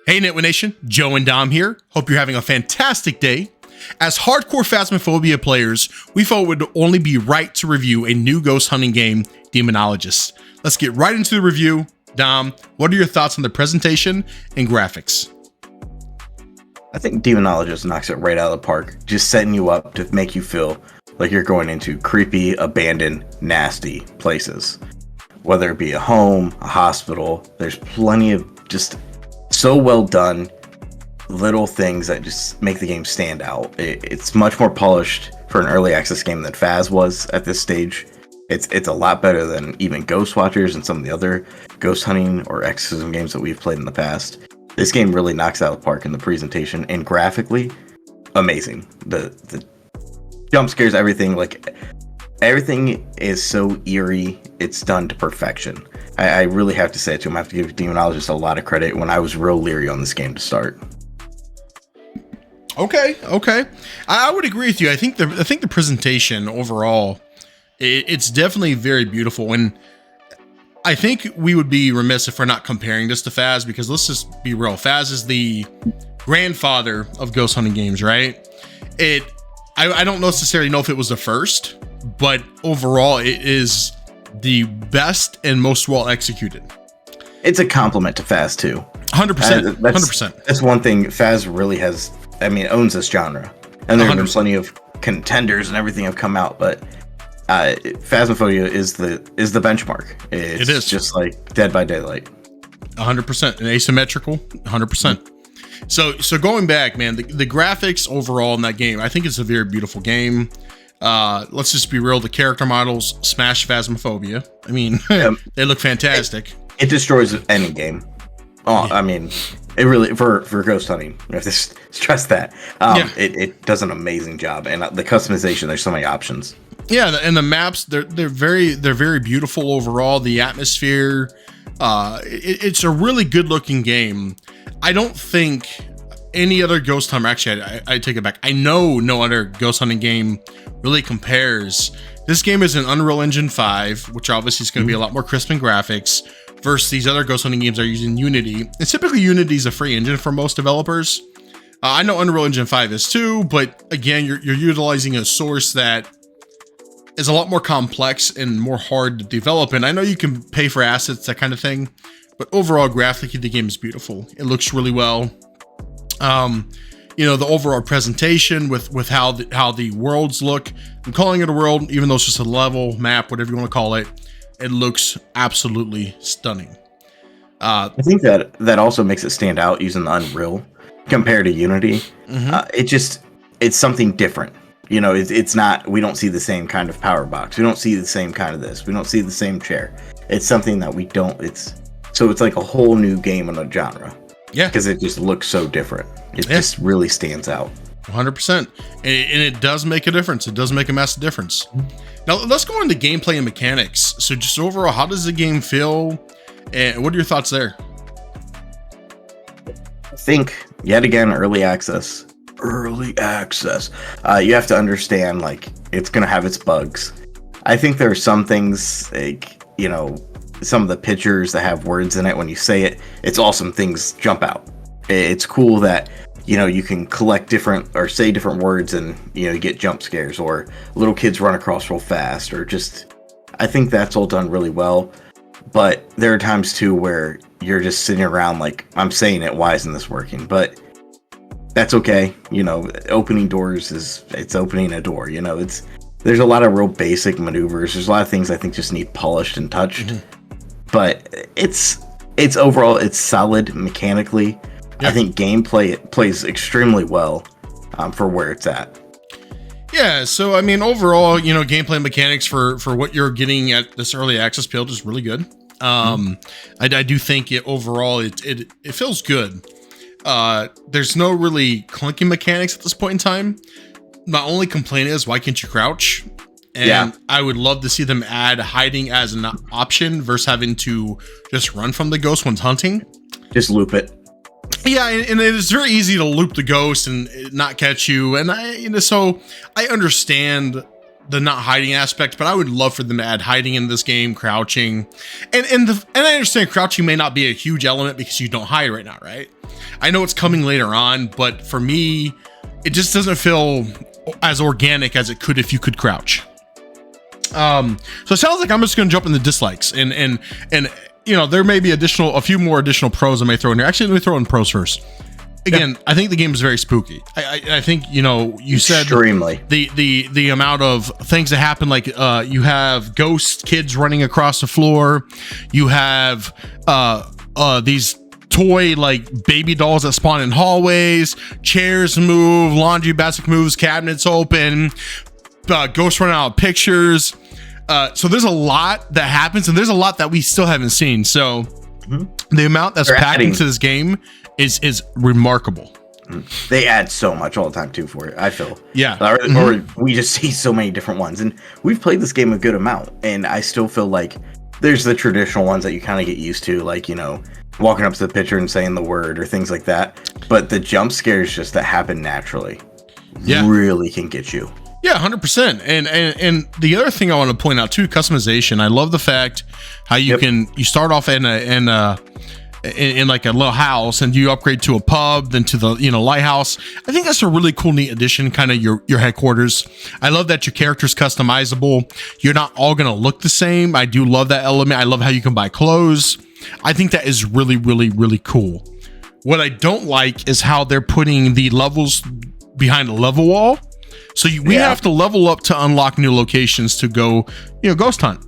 Hey Nitwit Nation, Joe and Dom here. Hope you're having a fantastic day. As hardcore Phasmophobia players, we thought it would only be right to review a new ghost hunting game, Demonologist. Let's get right into the review. Dom, what are your thoughts on the presentation and graphics? I think Demonologist knocks it right out of the park, just setting you up to make you feel like you're going into creepy, abandoned, nasty places. Whether it be a home, a hospital, there's plenty of just so well done little things that just make the game stand out. It's much more polished for an early access game than Phas was at this stage. It's a lot better than even Ghost Watchers and some of the other ghost hunting or exorcism games that we've played in the past. This game really knocks out of the park in the presentation, and graphically, amazing. The jump scares, everything is so eerie. It's done to perfection. I really have to say it to him. I have to give Demonologist a lot of credit when I was real leery on this game to start. Okay. I would agree with you. I think the presentation overall, it's definitely very beautiful, and I think we would be remiss if we're not comparing this to Phas, because let's just be real. Phas is the grandfather of ghost hunting games, right? I don't necessarily know if it was the first, but overall it is the best and most well executed. It's a compliment to Phas too. 100%. 100%. That's one thing Phas really has. I mean, owns this genre, and there have been plenty of contenders and everything have come out, but Phasmophobia is the benchmark. It is just like Dead by Daylight. 100% and asymmetrical. 100%. So going back, man, the graphics overall in that game, I think it's a very beautiful game. Let's just be real. The character models smash Phasmophobia. I mean, they look fantastic. It destroys any game. Oh, yeah. I mean, it really, for ghost hunting, you have to stress that. It does an amazing job, and the customization, there's so many options. Yeah, and the maps, they're very beautiful overall. The atmosphere, it's a really good looking game. I don't think any other ghost hunter, actually, I take it back. I know no other ghost hunting game really compares. This game is an Unreal Engine 5, which obviously is going to be a lot more crisp in graphics, versus these other ghost hunting games are using Unity. And typically Unity is a free engine for most developers. I know Unreal Engine 5 is too, but again, you're utilizing a source that is a lot more complex and more hard to develop. And I know you can pay for assets, that kind of thing, but overall graphically, the game is beautiful. It looks really well. The overall presentation with how the worlds look, I'm calling it a world, even though it's just a level map, whatever you want to call it. It looks absolutely stunning. I think that also makes it stand out using the Unreal compared to Unity. It's something different. You know, it's not, we don't see the same kind of power box. We don't see the same kind of this. We don't see the same chair. It's something that we don't, it's like a whole new game in a genre. Yeah. Because it just looks so different. It just really stands out. 100%. And it does make a difference. It does make a massive difference. Now let's go into gameplay and mechanics. So just overall, how does the game feel? And what are your thoughts there? I think, yet again, early access. You have to understand, like, it's going to have its bugs. I think there are some things, like, some of the pictures that have words in it, when you say it, it's awesome. Things jump out. It's cool that, you can collect different or say different words and, you get jump scares, or little kids run across real fast, or just, I think that's all done really well. But there are times too where you're just sitting around like, I'm saying it, why isn't this working? But that's okay. Opening doors it's opening a door. There's a lot of real basic maneuvers. There's a lot of things I think just need polished and touched. But it's overall, it's solid mechanically. Yeah. I think gameplay, it plays extremely well for where it's at. Yeah, so I mean, overall, gameplay mechanics for what you're getting at this early access build is really good. I do think it feels good. There's no really clunky mechanics at this point in time. My only complaint is, why can't you crouch? And I would love to see them add hiding as an option versus having to just run from the ghost when hunting. Just loop it. Yeah, and it is very easy to loop the ghost and not catch you. And so I understand the not hiding aspect, but I would love for them to add hiding in this game, crouching, and I understand crouching may not be a huge element because you don't hide right now, right? I know it's coming later on, but for me, it just doesn't feel as organic as it could if you could crouch. So it sounds like I'm just going to jump in the dislikes, and you know, there may be a few more additional pros I may throw in here. Actually, let me throw in pros first. Again, I think the game is very spooky. I think, you know, you said extremely the amount of things that happen, like you have ghost kids running across the floor, you have these toy like baby dolls that spawn in hallways, chairs move, laundry basket moves, cabinets open, ghosts run out of pictures. So there's a lot that happens, and there's a lot that we still haven't seen. So the amount that's packed into this game is remarkable. They add so much all the time too for it, I feel. Yeah. Or we just see so many different ones, and we've played this game a good amount, and I still feel like there's the traditional ones that you kind of get used to, like, you know, walking up to the picture and saying the word or things like that. But the jump scares just that happen naturally really can get you. Yeah, 100%. And the other thing I want to point out too, customization. I love the fact how you start off in like a little house, and you upgrade to a pub, then to the, you know, lighthouse. I think that's a really cool, neat addition, kind of your headquarters. I love that your character's customizable. You're not all going to look the same. I do love that element. I love how you can buy clothes. I think that is really, really, really cool. What I don't like is how they're putting the levels behind a level wall. So we have to level up to unlock new locations to go, you know, ghost hunt.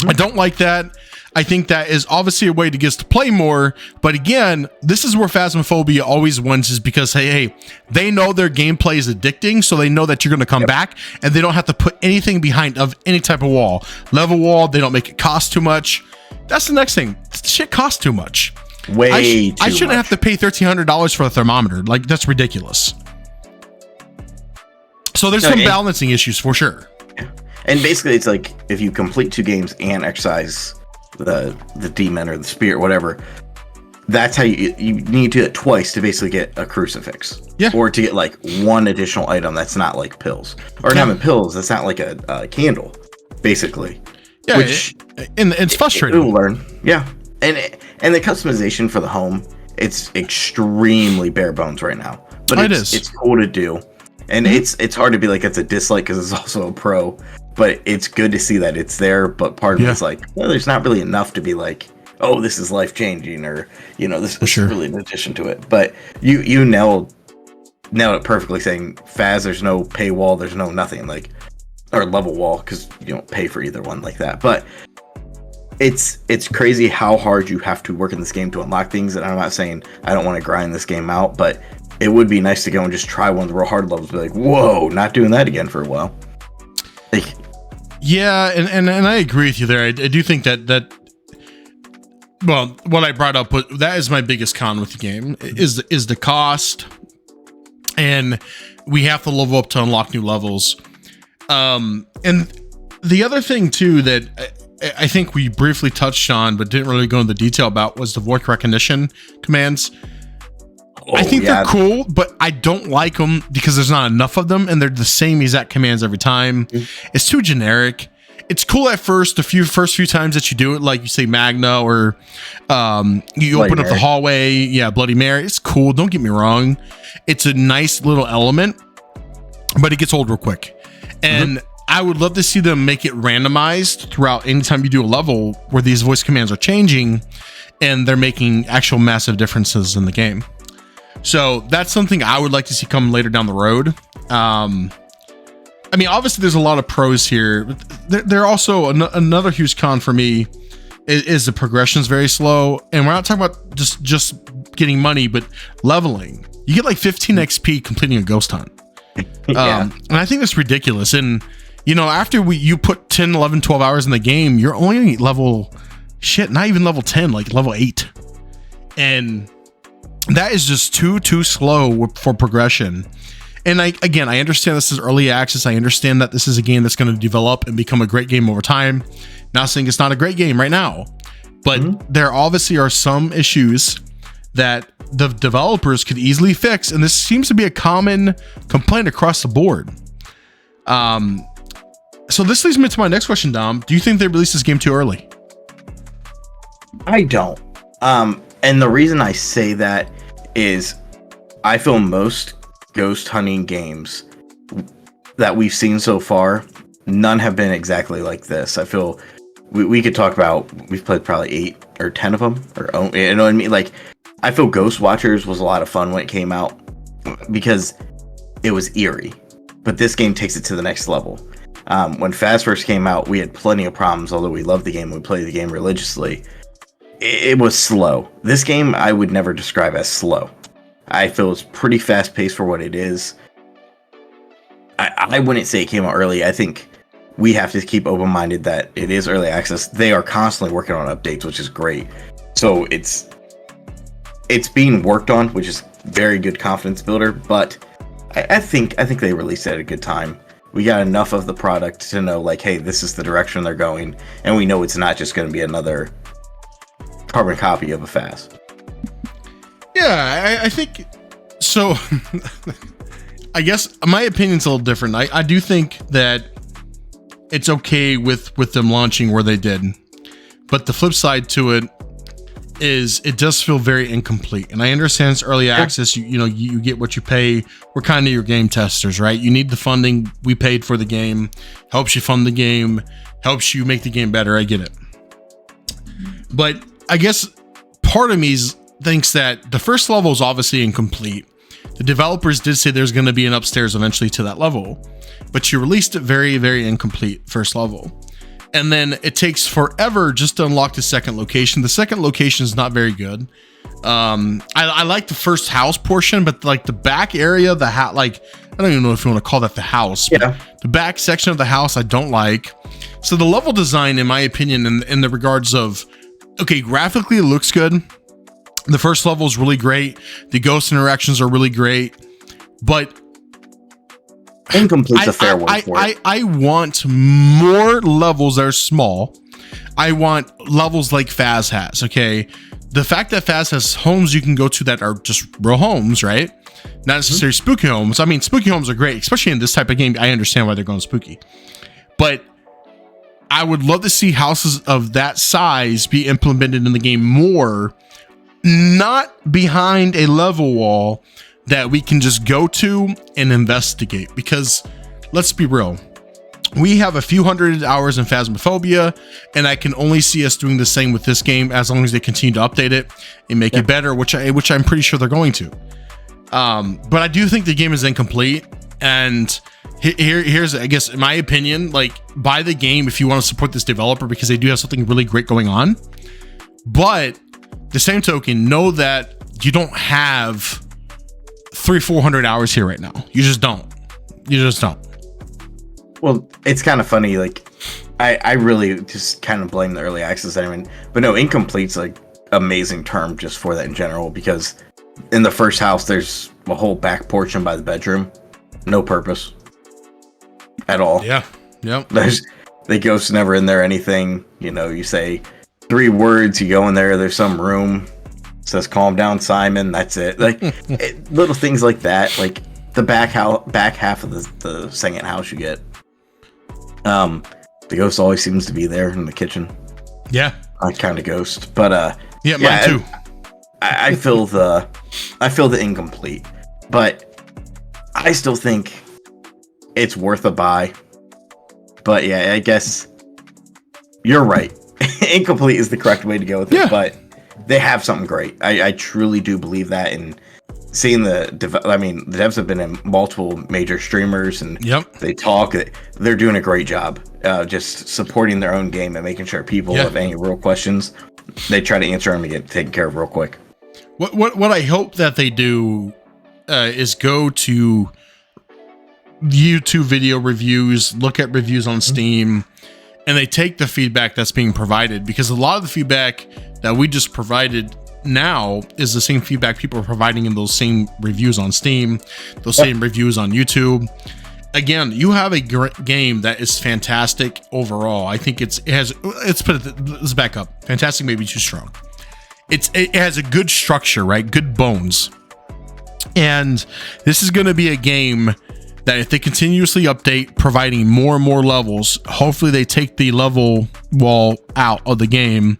I don't like that. I think that is obviously a way to get us to play more. But again, this is where Phasmophobia always wins, is because, hey, they know their gameplay is addicting. So they know that you're going to come back, and they don't have to put anything behind of any type of wall. Level wall, they don't make it cost too much. That's the next thing. This shit costs too much. I shouldn't have to pay $1,300 for a thermometer. Like, that's ridiculous. So there's some balancing issues for sure. And basically, it's like if you complete 2 games and exercise the demon or the spirit, whatever, that's how you need to do it twice to basically get a crucifix. Yeah. Or to get like one additional item that's not like pills. Or not even pills, that's not like a candle, basically. Yeah, and it's frustrating. It'll learn. Yeah. And the customization for the home, it's extremely bare bones right now. But it's cool to do. And it's hard to be like it's a dislike because it's also a pro, but it's good to see that it's there. But part of me is like, well, there's not really enough to be like, oh, this is life changing, or, you know, this is really an addition to it. But you nailed it perfectly, saying Phas, there's no paywall, there's no nothing, like, or level wall, because you don't pay for either one like that. But it's crazy how hard you have to work in this game to unlock things. And I'm not saying I don't want to grind this game out, but it would be nice to go and just try one of the real hard levels, be like, whoa, not doing that again for a while. Like, yeah, and I agree with you there. I do think that well, what I brought up, that is my biggest con with the game, is the cost, and we have to level up to unlock new levels. And the other thing too that I think we briefly touched on but didn't really go into detail about was the voice recognition commands. I think they're cool, but I don't like them because there's not enough of them, and they're the same exact commands every time. It's too generic. It's cool at first, first few times that you do it, like you say Magna, or you open up the hallway. Yeah, Bloody Mary. It's cool. Don't get me wrong. It's a nice little element, but it gets old real quick. And I would love to see them make it randomized throughout anytime you do a level where these voice commands are changing and they're making actual massive differences in the game. So that's something I would like to see come later down the road. I mean, obviously there's a lot of pros here. There also another huge con for me is the progression is very slow. And we're not talking about just getting money, but leveling. You get like 15 XP completing a ghost hunt. And I think that's ridiculous. And, you know, after you put 10, 11, 12 hours in the game, you're only level, not even level 10, like level 8. And that is just too slow for progression. And I understand this is early access. I understand that this is a game that's going to develop and become a great game over time. Not saying it's not a great game right now, but there obviously are some issues that the developers could easily fix. And this seems to be a common complaint across the board. So this leads me to my next question, Dom. Do you think they released this game too early? I don't. And the reason I say that is I feel most ghost hunting games that we've seen so far, none have been exactly like this. I feel we could talk about, we've played probably 8 or 10 of them, or you know what I mean? Like, I feel Ghost Watchers was a lot of fun when it came out because it was eerie, but this game takes it to the next level. When Phas first came out, we had plenty of problems, although we loved the game, we played the game religiously. It was slow. This game I would never describe as slow. I feel it's pretty fast paced for what it is. I wouldn't say it came out early. I think we have to keep open-minded that it is early access. They are constantly working on updates, which is great. So it's being worked on, which is very good confidence builder. But I think they released it at a good time. We got enough of the product to know, like, hey, this is the direction they're going, and we know it's not just going to be another carbon copy of a Phas. Yeah, I think so. I guess my opinion's a little different. I do think that it's okay with them launching where they did, but the flip side to it is it does feel very incomplete. And I understand it's early access. You get what you pay. We're kind of your game testers, right? You need the funding. We paid for the game. Helps you fund the game. Helps you make the game better. I get it. But I guess part of me thinks that the first level is obviously incomplete. The developers did say there's going to be an upstairs eventually to that level, but you released it very, very incomplete first level. And then it takes forever just to unlock the second location. The second location is not very good. I like the first house portion, but like the back area, I don't even know if you want to call that the house. Yeah. The back section of the house, I don't like. So the level design, in my opinion, in the regards of, okay, graphically it looks good. The first level is really great. The ghost interactions are really great, but incomplete's a fair word for it. I want more levels that are small. I want levels like Phas has. Okay, the fact that Phas has homes you can go to that are just real homes, right? Not necessarily spooky homes. I mean, spooky homes are great, especially in this type of game. I understand why they're going spooky, but I would love to see houses of that size be implemented in the game more. Not behind a level wall that we can just go to and investigate, because let's be real, we have a few hundred hours in Phasmophobia, and I can only see us doing the same with this game as long as they continue to update it and make it better, which I'm pretty sure they're going to. But I do think the game is incomplete, and here's, I guess, in my opinion, like, buy the game if you want to support this developer because they do have something really great going on. But the same token, know that you don't have 300-400 hours here right now. You just don't. Well, it's kind of funny. Like, I really just kind of blame the early access. I mean, but no, incomplete's like amazing term just for that in general, because in the first house, there's a whole back portion by the bedroom. No purpose at all. Yeah. Yep. The ghost's never in there, anything. You say 3 words, you go in there, there's some room, says calm down Simon, that's it. Like little things like that, like the back half of the second house you get. The ghost always seems to be there in the kitchen. Yeah, I kind of ghost, but yeah, mine too. I feel the incomplete, but I still think it's worth a buy. But yeah, I guess you're right. Incomplete is the correct way to go with it, but they have something great. I truly do believe that, and seeing the devs have been in multiple major streamers, and they talk. They're doing a great job, just supporting their own game and making sure people have any real questions, they try to answer them and get taken care of real quick. What I hope that they do is go to YouTube video reviews, look at reviews on Steam, and they take the feedback that's being provided, because a lot of the feedback that we just provided now is the same feedback people are providing in those same reviews on Steam, those same reviews on YouTube. Again, you have a game that is fantastic overall. I think let's back up. Fantastic may be too strong. It has a good structure, right? Good bones. And this is going to be a game that if they continuously update, providing more and more levels, hopefully they take the level wall out of the game,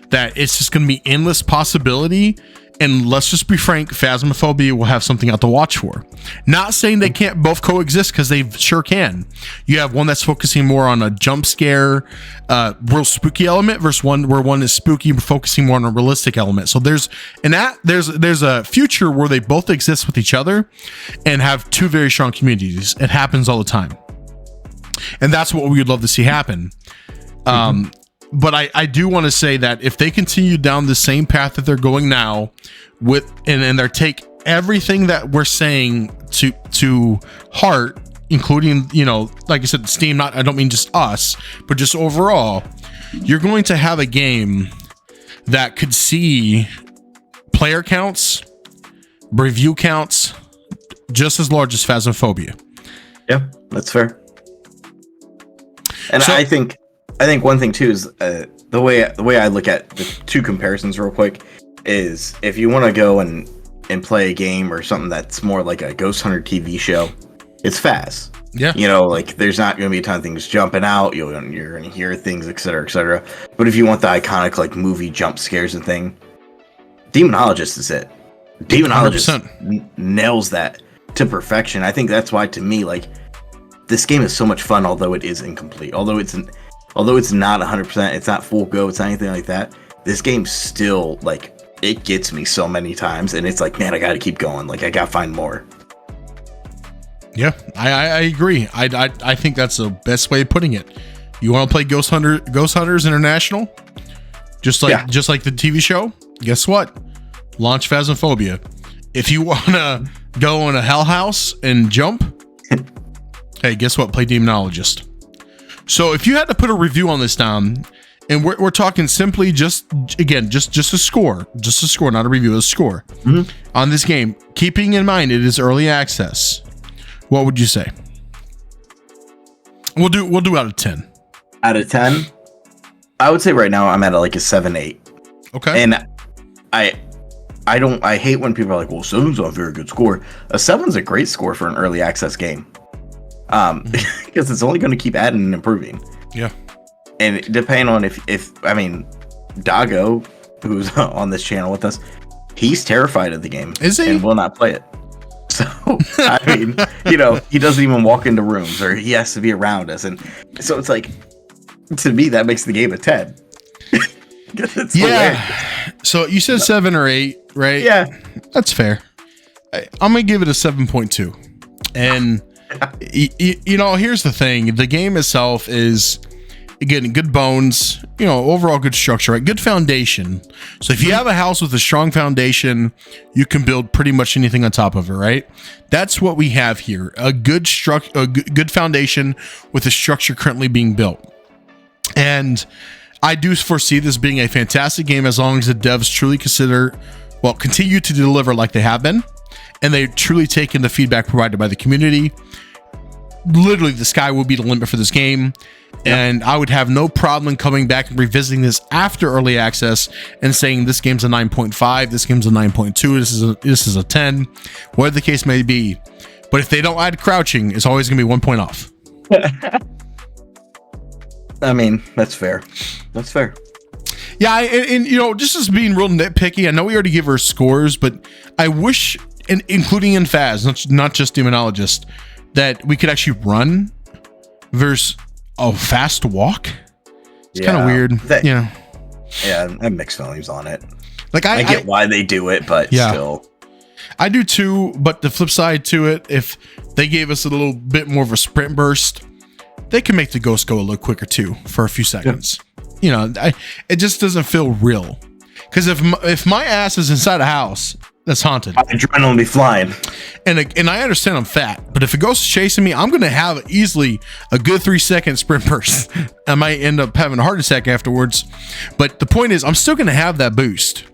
that it's just going to be endless possibility. And let's just be frank, Phasmophobia will have something out to watch for. Not saying they can't both coexist, because they sure can. You have one that's focusing more on a jump scare, real spooky element, versus one where one is spooky, focusing more on a realistic element. So there's a future where they both exist with each other and have two very strong communities. It happens all the time, and that's what we would love to see happen. But I do want to say that if they continue down the same path that they're going now, and they take everything that we're saying to heart, including, like I said, Steam, I don't mean just us, but just overall, you're going to have a game that could see player counts, review counts, just as large as Phasmophobia. Yeah, that's fair. And so, I think one thing too is the way I look at the two comparisons real quick is, if you want to go and play a game or something that's more like a Ghost Hunter TV show, it's fast. Yeah. Like there's not going to be a ton of things jumping out. You're going to hear things, etc., etc. But if you want the iconic like movie jump scares and thing, Demonologist is it. Demonologist nails that to perfection. I think that's why, to me, like, this game is so much fun, although it is incomplete. Although it's not 100%, it's not full go, it's not anything like that. This game still, like, it gets me so many times, and it's like, man, I got to keep going. Like, I got to find more. Yeah, I agree. I think that's the best way of putting it. You want to play Ghost Hunters International, just like the TV show. Guess what? Launch Phasmophobia. If you want to go in a hell house and jump, hey, guess what? Play Demonologist. So if you had to put a review on this down, and we're talking simply just a score, not a review, a score on this game, keeping in mind it is early access, what would you say? We'll do out of 10. Out of 10, I would say right now I'm at like a 7-8. Okay. And I hate when people are like, well, 7's not a very good score. A 7's a great score for an early access game. Because it's only going to keep adding and improving. Yeah. And depending on if Dago, who's on this channel with us, he's terrified of the game. Is he? And will not play it. So, I mean, he doesn't even walk into rooms, or he has to be around us. And so it's like, to me, that makes the game a 10. It's hilarious. So you said 7 or 8, right? Yeah. That's fair. I'm going to give it a 7.2. And, here's the thing. The game itself is, again, good bones, overall good structure, right? Good foundation. So if you have a house with a strong foundation, you can build pretty much anything on top of it, right? That's what we have here. A good foundation with a structure currently being built. And I do foresee this being a fantastic game as long as the devs truly continue to deliver like they have been, and they truly take in the feedback provided by the community. Literally, the sky will be the limit for this game. And I would have no problem coming back and revisiting this after early access and saying this game's a 9.5, this game's a 9.2, this is a 10, whatever the case may be. But if they don't add crouching, it's always going to be 1 point off. I mean, that's fair. That's fair. Yeah, and just as being real nitpicky, I know we already give her scores, but I wish, and including in Phas, not just Demonologist, that we could actually run versus a fast walk. It's kind of weird. Yeah, I have mixed feelings on it. Like I get why they do it, but still. I do too, but the flip side to it, if they gave us a little bit more of a sprint burst, they can make the ghost go a little quicker too for a few seconds. It just doesn't feel real. Because if my ass is inside a house that's haunted, my adrenaline will be flying. And I understand I'm fat, but if a ghost is chasing me, I'm going to have easily a good 3-second sprint burst. I might end up having a heart attack afterwards. But the point is, I'm still going to have that boost.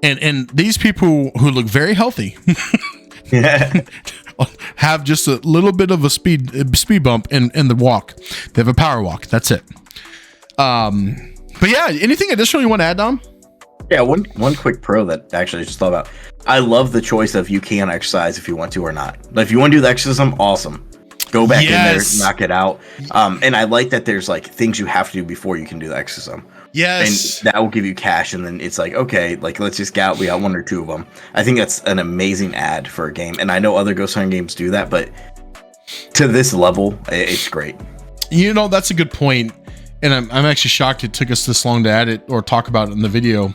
And these people who look very healthy have just a little bit of a speed bump in the walk. They have a power walk. That's it. But yeah, anything additional you want to add, Dom? Yeah, one quick pro that actually I just thought about. I love the choice of you can exercise if you want to or not. Like, if you want to do the exorcism, awesome. Go back in there, knock it out. And I like that there's like things you have to do before you can do the exorcism. Yes. And that will give you cash, and then it's like, okay, like let's just we got one or two of them. I think that's an amazing ad for a game, and I know other ghost hunting games do that, but to this level, it's great. You know, that's a good point, and I'm actually shocked it took us this long to add it or talk about it in the video.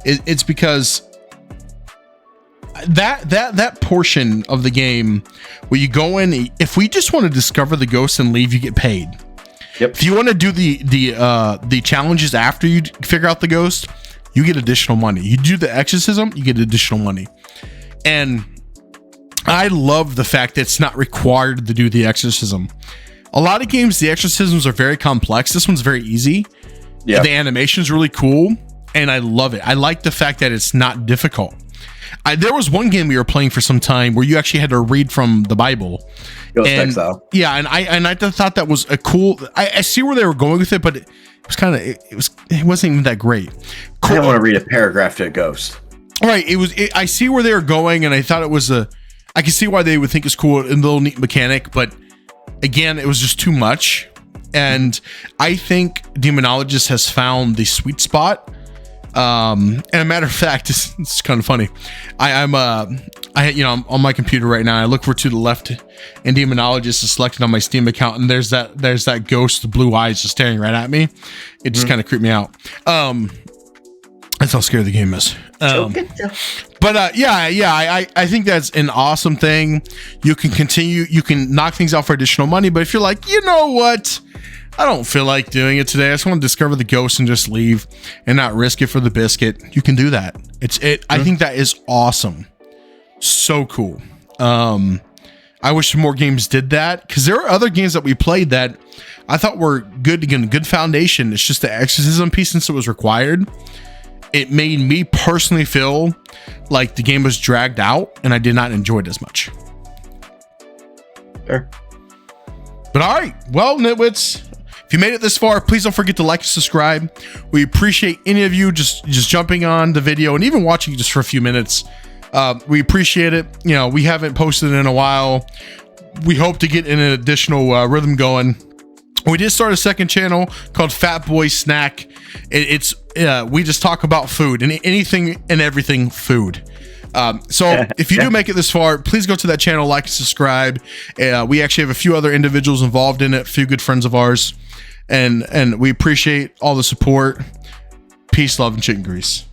It's because that portion of the game where you go in, if we just want to discover the ghost and leave, you get paid. Yep. If you want to do the challenges after you figure out the ghost, you get additional money. You do the exorcism, you get additional money. And I love the fact that it's not required to do the exorcism. A lot of games, the exorcisms are very complex. This one's very easy. Yeah. The animation is really cool, and I love it. I like the fact that it's not difficult. There was one game we were playing for some time where you actually had to read from the Bible. Ghost Exile. Yeah, and I thought that was a cool. I see where they were going with it, but it was kind of it wasn't even that great. Cool. I didn't want to read a paragraph to a ghost. All right, I see where they were going, and I thought it was I can see why they would think it's cool and a little neat mechanic, but again, it was just too much. And I think Demonologist has found the sweet spot. And a matter of fact, it's kind of funny. I'm on my computer right now. I look over to the left, and Demonologist is selected on my Steam account, and there's that ghost, blue eyes, just staring right at me. It just kind of creeped me out. That's how scary the game is. But I think that's an awesome thing. You can continue. You can knock things out for additional money. But if you're like, you know what? I don't feel like doing it today. I just want to discover the ghost and just leave and not risk it for the biscuit. You can do that. I think that is awesome. So cool. I wish more games did that, because there are other games that we played that I thought were good. Again, good foundation. It's just the exorcism piece, since it was required. It made me personally feel like the game was dragged out, and I did not enjoy it as much. Sure. But all right, well, nitwits, if you made it this far, please don't forget to like and subscribe. We appreciate any of you just jumping on the video and even watching just for a few minutes. We appreciate it. You know, we haven't posted in a while. We hope to get an additional rhythm going. We did start a second channel called Fat Boy Snack. We just talk about food and anything and everything food. So if you do make it this far, please go to that channel, like and subscribe. We actually have a few other individuals involved in it, a few good friends of ours, and we appreciate all the support. Peace, love, and chicken grease.